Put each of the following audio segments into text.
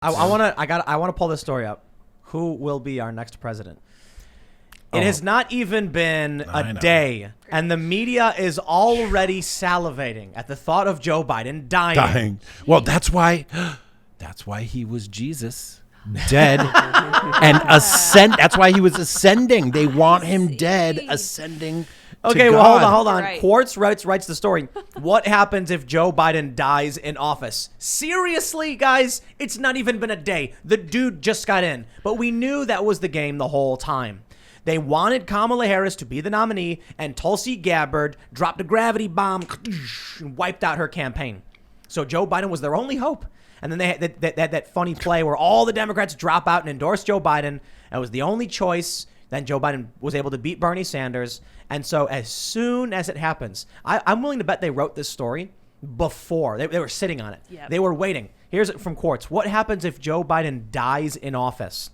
I want to pull this story up. Who will be our next president? It has not even been a day, and the media is already salivating at the thought of Joe Biden dying. Well, that's why he was Jesus, dead, and ascend. That's why he was ascending. They want him dead, ascending. Okay, well, hold on. Right. Quartz writes the story. What happens if Joe Biden dies in office? Seriously, guys, it's not even been a day. The dude just got in, but we knew that was the game the whole time. They wanted Kamala Harris to be the nominee, and Tulsi Gabbard dropped a gravity bomb and wiped out her campaign. So Joe Biden was their only hope. And then they had that funny play where all the Democrats drop out and endorse Joe Biden. That was the only choice. Then Joe Biden was able to beat Bernie Sanders. And so as soon as it happens, I'm willing to bet they wrote this story before. They were sitting on it. Yep. They were waiting. Here's it from Quartz. What happens if Joe Biden dies in office?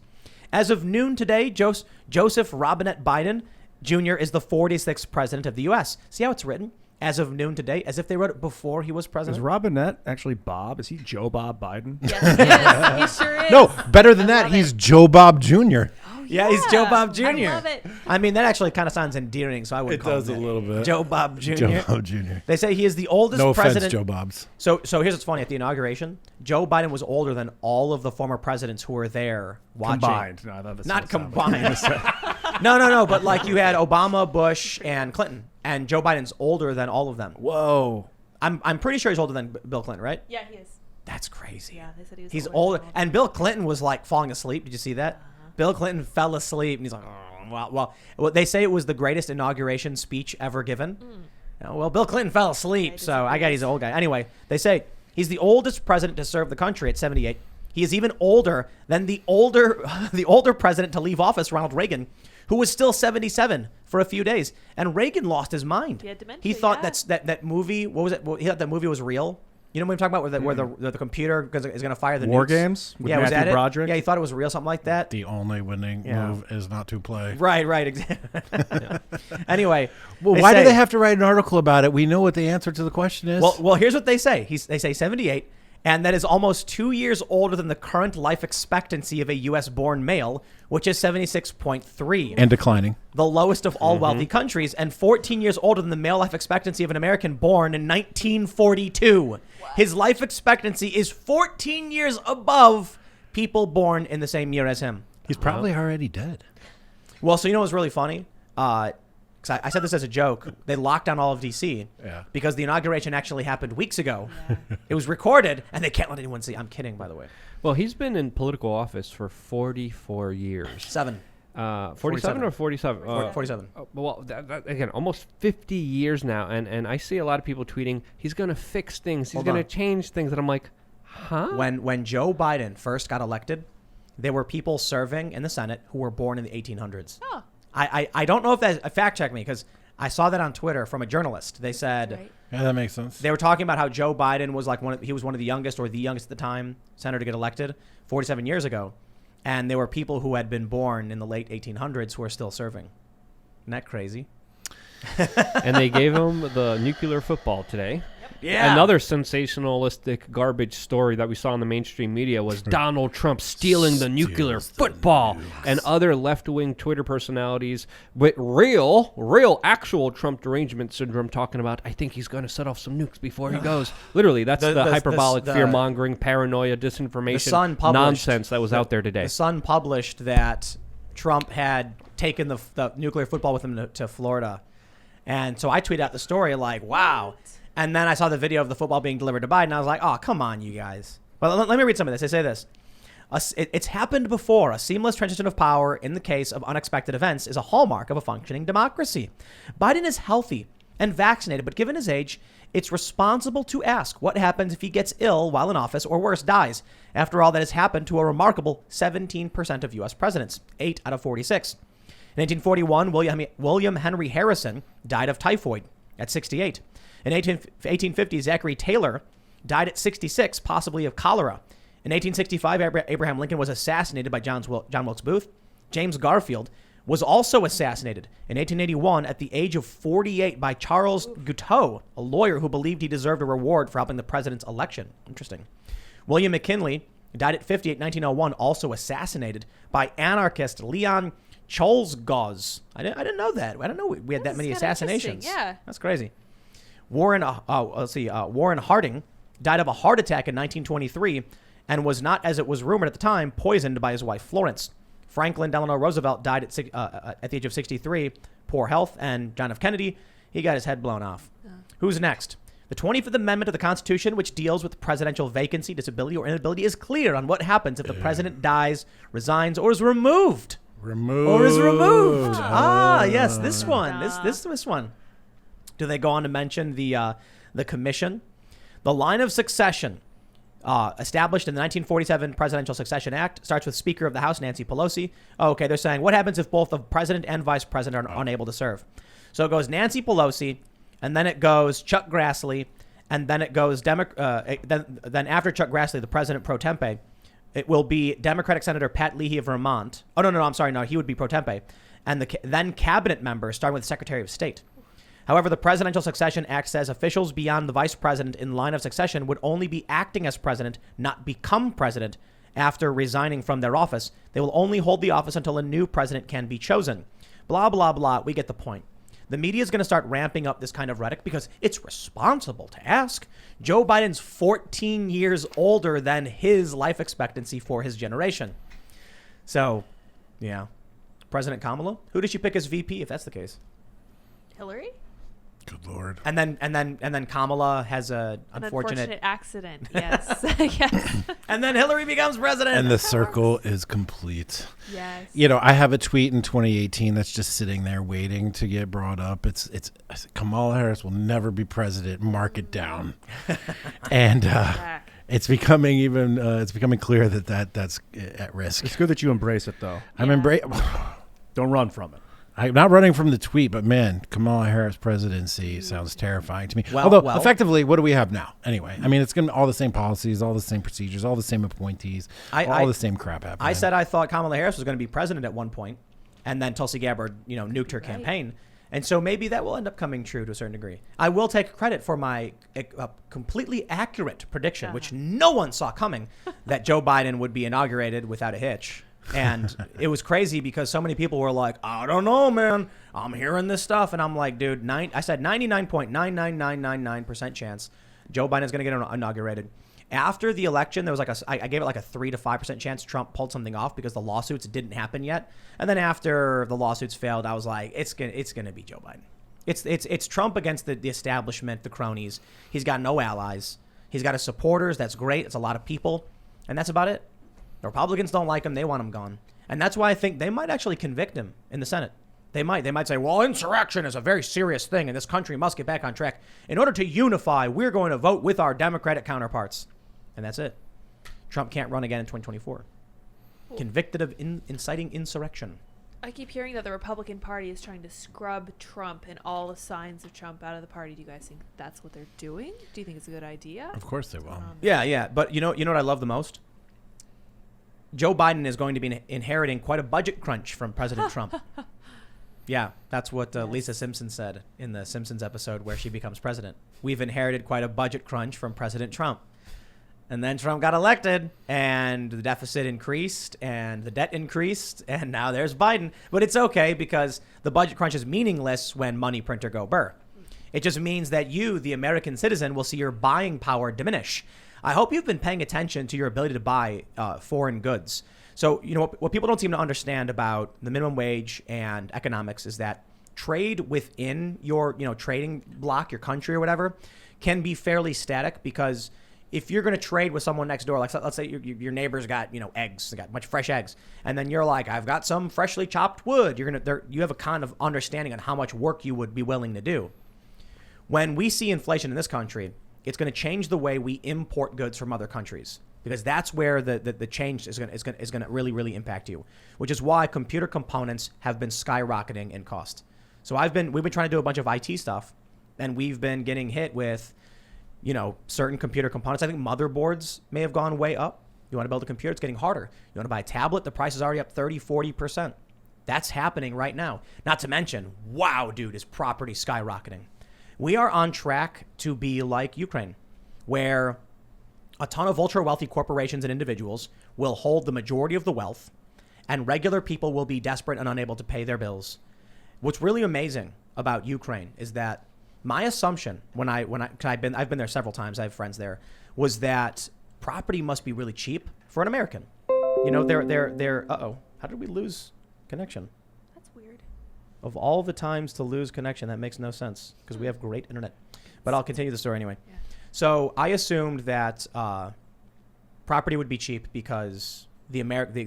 As of noon today, Joseph Robinette Biden Jr. is the 46th president of the U.S. See how it's written? As of noon today, as if they wrote it before he was president. Is Robinette actually Bob? Is he Joe Bob Biden? Yes, he is. He sure is. No, better than that, he's Joe Bob Jr. Yeah, he's Joe Bob Jr. I love it. I mean, that actually kind of sounds endearing, so I would call him that. little bit. Joe Bob Jr. Joe Bob Jr. They say he is the oldest No president. offense, Joe Bobs. So here's what's funny. At the inauguration, Joe Biden was older than all of the former presidents who were there watching. Combined. No, that's Not what it sounded combined. No. But like you had Obama, Bush, and Clinton, and Joe Biden's older than all of them. Whoa. I'm pretty sure he's older than Bill Clinton, right? Yeah, he is. That's crazy. Yeah, they said he was He's older older. than And Bill Clinton was like falling asleep. Did you see that? Bill Clinton fell asleep, and he's like, oh, well, they say it was the greatest inauguration speech ever given. Well, Bill Clinton fell asleep, so I got he's an old guy. Anyway, they say he's the oldest president to serve the country at 78. He is even older than the older president to leave office, Ronald Reagan, who was still 77 for a few days. And Reagan lost his mind. He had dementia, He thought yeah. that movie, what was it? He thought that movie was real. You know what I'm talking about, where the computer is going to fire the War nukes? Games? With Yeah, was Matthew that Broderick? it? Yeah, he thought it was real, something like that. The only winning move is not to play. Right, exactly. Anyway, Well, why do they have to write an article about it? We know what the answer to the question is. Well, here's what they say. They say 78, and that is almost 2 years older than the current life expectancy of a U.S.-born male, which is 76.3. And declining. The lowest of all wealthy countries, and 14 years older than the male life expectancy of an American born in 1942. Wow. His life expectancy is 14 years above people born in the same year as him. He's probably already dead. Well, so you know what's really funny? 'Cause I said this as a joke. They locked down all of D.C. Because the inauguration actually happened weeks ago. Yeah. It was recorded, and they can't let anyone see. I'm kidding, by the way. Well, he's been in political office for 44 years. 47 or 47? 47. Well, again, almost 50 years now, and I see a lot of people tweeting, he's going to fix things, he's going to change things, and I'm like, huh? When Joe Biden first got elected, there were people serving in the Senate who were born in the 1800s. Oh. I don't know if that fact check me, because I saw that on Twitter from a journalist. They said, Right. Yeah, that makes sense. They were talking about how Joe Biden was like he was one of the youngest or the youngest at the time senator to get elected 47 years ago. And there were people who had been born in the late 1800s who are still serving. Isn't that crazy? And they gave him the nuclear football today. Yeah. Another sensationalistic garbage story that we saw in the mainstream media was Donald Trump stealing the nuclear football, and other left-wing Twitter personalities with real actual Trump derangement syndrome talking about, I think he's going to set off some nukes before he goes. Literally, that's the hyperbolic fear-mongering, paranoia, disinformation nonsense that was out there today. The Sun published that Trump had taken the nuclear football with him to Florida. And so I tweeted out the story like, wow. And then I saw the video of the football being delivered to Biden. And I was like, oh, come on, you guys. Well, let me read some of this. They say this. It's happened before. A seamless transition of power in the case of unexpected events is a hallmark of a functioning democracy. Biden is healthy and vaccinated, but given his age, it's responsible to ask what happens if he gets ill while in office or worse, dies. After all, that has happened to a remarkable 17% of U.S. presidents, 8 out of 46. In 1841, William Henry Harrison died of typhoid at 68. In 1850, Zachary Taylor died at 66, possibly of cholera. In 1865, Abraham Lincoln was assassinated by John Wilkes Booth. James Garfield was also assassinated in 1881 at the age of 48 by Charles Guiteau, a lawyer who believed he deserved a reward for helping the president's election. Interesting. William McKinley He died at 50 at 1901, also assassinated by anarchist Leon Cholsgoz. I didn't know that. I don't know we had that many assassinations. Yeah. That's crazy. Warren Harding died of a heart attack in 1923 and was not, as it was rumored at the time, poisoned by his wife Florence. Franklin Delano Roosevelt died at the age of 63, poor health. And John F. Kennedy, he got his head blown off. Who's next? The 25th Amendment of the Constitution, which deals with presidential vacancy, disability, or inability, is clear on what happens if the president dies, resigns, or is removed. Yes, this one. This one. Do they go on to mention the commission? The line of succession, established in the 1947 Presidential Succession Act, starts with Speaker of the House Nancy Pelosi. Oh, okay, they're saying what happens if both the president and vice president are unable to serve? So it goes Nancy Pelosi, and then it goes Chuck Grassley, and then it goes then after Chuck Grassley, the president pro tempore, it will be Democratic Senator Pat Leahy of Vermont. Oh, no, I'm sorry. No, he would be pro tempore. And the then cabinet members, starting with Secretary of State. However, the Presidential Succession Act says officials beyond the vice president in line of succession would only be acting as president, not become president, after resigning from their office. They will only hold the office until a new president can be chosen. Blah, blah, blah. We get the point. The media is going to start ramping up this kind of rhetoric because it's responsible to ask. Joe Biden's 14 years older than his life expectancy for his generation. So, yeah. President Kamala, who did she pick as VP if that's the case? Hillary? Good Lord. And then Kamala has an unfortunate accident. Yes. Yes. And then Hillary becomes president. And the circle is complete. Yes. You know, I have a tweet in 2018 that's just sitting there waiting to get brought up. It's Kamala Harris will never be president. Mark it down. And it's becoming clear that's at risk. It's good that you embrace it, though. I'm Don't run from it. I'm not running from the tweet, but man, Kamala Harris presidency sounds terrifying to me. Although, effectively, what do we have now? Anyway, I mean, it's going to be all the same policies, all the same procedures, all the same appointees, all the same crap happening. I said I thought Kamala Harris was going to be president at one point, and then Tulsi Gabbard, nuked her campaign. And so maybe that will end up coming true to a certain degree. I will take credit for my completely accurate prediction, which no one saw coming, that Joe Biden would be inaugurated without a hitch. And it was crazy because so many people were like, I don't know, man. I'm hearing this stuff. And I'm like, dude, I said 99.99999% chance Joe Biden's going to get inaugurated. After the election, there was I gave it like a 3 to 5% chance Trump pulled something off because the lawsuits didn't happen yet. And then after the lawsuits failed, I was like, it's gonna be Joe Biden. It's Trump against the establishment, the cronies. He's got no allies. He's got his supporters. That's great. It's a lot of people. And that's about it. The Republicans don't like him. They want him gone. And that's why I think they might actually convict him in the Senate. They might say, well, insurrection is a very serious thing and this country must get back on track. In order to unify, we're going to vote with our Democratic counterparts. And that's it. Trump can't run again in 2024. Convicted of inciting insurrection. I keep hearing that the Republican Party is trying to scrub Trump and all the signs of Trump out of the party. Do you guys think that's what they're doing? Do you think it's a good idea? Of course they will. Yeah. But you know what I love the most? Joe Biden is going to be inheriting quite a budget crunch from President Trump. Yeah, that's what Lisa Simpson said in the Simpsons episode where she becomes president. We've inherited quite a budget crunch from President Trump. And then Trump got elected, and the deficit increased, and the debt increased, and now there's Biden. But it's okay because the budget crunch is meaningless when money printer go burr. It just means that you, the American citizen, will see your buying power diminish. I hope you've been paying attention to your ability to buy foreign goods. So, what people don't seem to understand about the minimum wage and economics is that trade within your, trading block, your country or whatever, can be fairly static because if you're going to trade with someone next door, like let's say your neighbor's got, eggs, they got a bunch of fresh eggs, and then you're like, I've got some freshly chopped wood. You have a kind of understanding on how much work you would be willing to do. When we see inflation in this country, it's going to change the way we import goods from other countries because that's where the change is going to really, really impact you, which is why computer components have been skyrocketing in cost. So we've been trying to do a bunch of IT stuff, and we've been getting hit with, certain computer components. I think motherboards may have gone way up. You want to build a computer, it's getting harder. You want to buy a tablet, the price is already up 30, 40%. That's happening right now. Not to mention, wow, dude, is property skyrocketing. We are on track to be like Ukraine, where A ton of ultra wealthy corporations and individuals will hold the majority of the wealth, and regular people will be desperate and unable to pay their bills. What's really amazing about Ukraine is that my assumption I've been there several times, I have friends there, was that property must be really cheap for an American. You know, they're how did we lose connection? That's weird. Of all the times to lose connection, that makes no sense because we have great internet. But I'll continue the story anyway. Yeah. So I assumed that property would be cheap because the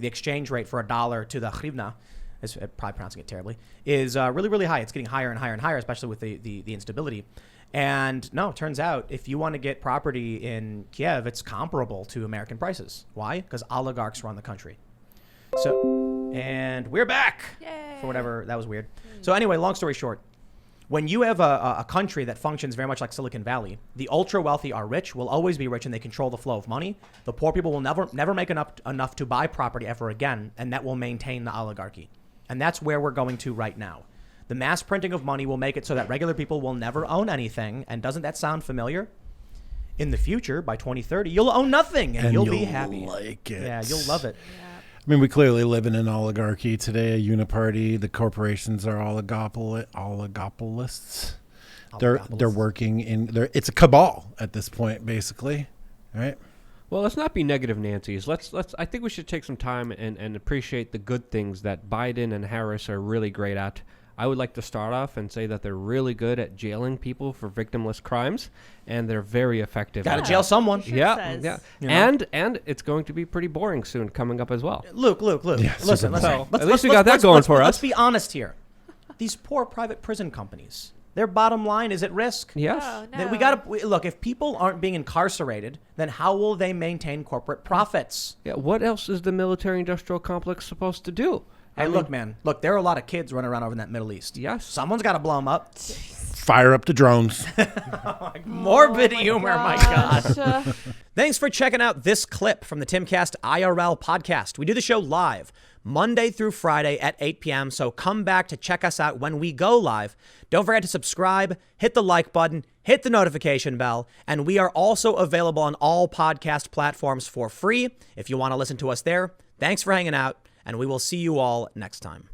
exchange rate for $1 to the hryvnia, is probably pronouncing it terribly, is really, really high. It's getting higher and higher and higher, especially with the instability. And no, it turns out if you want to get property in Kiev, it's comparable to American prices. Why? Because oligarchs run the country. So, and we're back. Yay. For whatever, that was weird. So anyway, long story short, when you have a country that functions very much like Silicon Valley, the ultra wealthy are rich, will always be rich, and they control the flow of money. The poor people will never make enough to buy property ever again, and that will maintain the oligarchy. And that's where we're going to right now. The mass printing of money will make it so that regular people will never own anything. And doesn't that sound familiar? In the future, by 2030, you'll own nothing, and you'll be happy. Like it. Yeah, you'll love it. Yeah. I mean, we clearly live in an oligarchy today, a uniparty. The corporations are oligopolists. They're working in. It's a cabal at this point, basically. All right. Well, let's not be negative Nancy's. Let's. I think we should take some time and appreciate the good things that Biden and Harris are really great at. I would like to start off and say that they're really good at jailing people for victimless crimes, and they're very effective. Gotta at jail that. someone. Sure Yeah, says. yeah, You know? and it's going to be pretty boring soon, coming up as well. Luke. Yeah, Listen. super At least we got that going for Let's us. be honest here. These poor private prison companies, their bottom line is at risk. Yes. Oh, no. That look. If people aren't being incarcerated, then how will they maintain corporate profits? Yeah. What else is the military-industrial complex supposed to do? Hey, look, man. Look, there are a lot of kids running around over in that Middle East. Yes. Someone's got to blow them up. Fire up the drones. Morbid humor, my God. Gosh. Thanks for checking out this clip from the Timcast IRL podcast. We do the show live Monday through Friday at 8 p.m., so come back to check us out when we go live. Don't forget to subscribe, hit the like button, hit the notification bell, and we are also available on all podcast platforms for free if you want to listen to us there. Thanks for hanging out, and we will see you all next time.